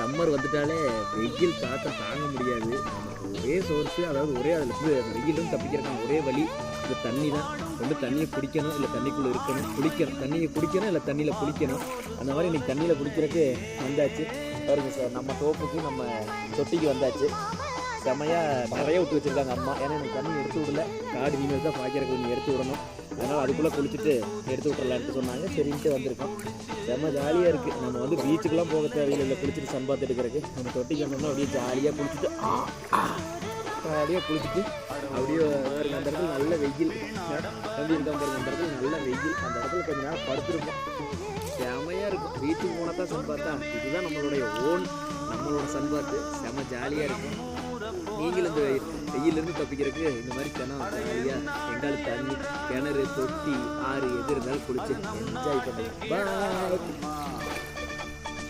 Summer வந்துட்டாலே வெயில் தாக்கம் தாங்க முடியாது. நமக்கு ஒரே சோர்ஸு, அதாவது ஒரே அதில் இருந்து வெயிலும் தப்பிக்கிறதுக்கான ஒரே வழி இந்த தண்ணி தான். ஒன்று தண்ணியை குடிக்கணும், இல்லை தண்ணிக்குள்ளே இருக்கணும். குளிக்கணும், தண்ணியை குடிக்கணும், இல்லை தண்ணியில் குளிக்கணும். அந்த மாதிரி இன்றைக்கி தண்ணியில் குளிக்கிறதுக்கு வந்தாச்சு. பாருங்க சார், நம்ம தோப்புக்கு நம்ம தொட்டிக்கு வந்தாச்சு. செமையாக நிறைய விட்டு வச்சுருக்காங்க அம்மா. ஏன்னா எனக்கு தண்ணி எடுத்து விடல, காடு நீங்கள் தான் பாய்க்கிறதுக்கு கொஞ்சம் எடுத்து விடணும். அதனால் அதுக்குள்ளே குளிச்சுட்டு எடுத்து விட்றலான்ட்டு சொன்னாங்க. சரின்ட்டு வந்திருக்கோம். செம்ம ஜாலியாக இருக்குது. நம்ம வந்து பீச்சுக்கெலாம் போக தேவையில்லை, குளிச்சுட்டு சம்பாத்து எடுக்கிறதுக்கு. நம்ம தொட்டிக்கு வந்தோம்னா அப்படியே ஜாலியாக குளிச்சுட்டு அப்படியே குளிச்சுட்டு அப்படியே அந்த இடத்துல நல்ல வெயில் தம்பி இருக்க பாருங்க. அந்த இடத்துல நல்ல வெயில். அந்த இடத்துல கொஞ்சம் நேரம் படுத்துருப்போம். செமையாக இருக்கும். வீட்டுக்கு போனால் தான் சன்பாத்தா. இதுதான் நம்மளுடைய ஓன், நம்மளோட சன்பாத்து. செம ஜாலியாக இருக்கும். நீங்களும் இந்த வெயிலிருந்து தப்பிக்கிறதுக்கு இந்த மாதிரி கிணம் ஜாலியாக எங்காலும் தண்ணி, கிணறு, தொட்டி, ஆறு எது இருந்தாலும் குளிச்சு என்ஜாய் பண்ணுங்க. பாய்.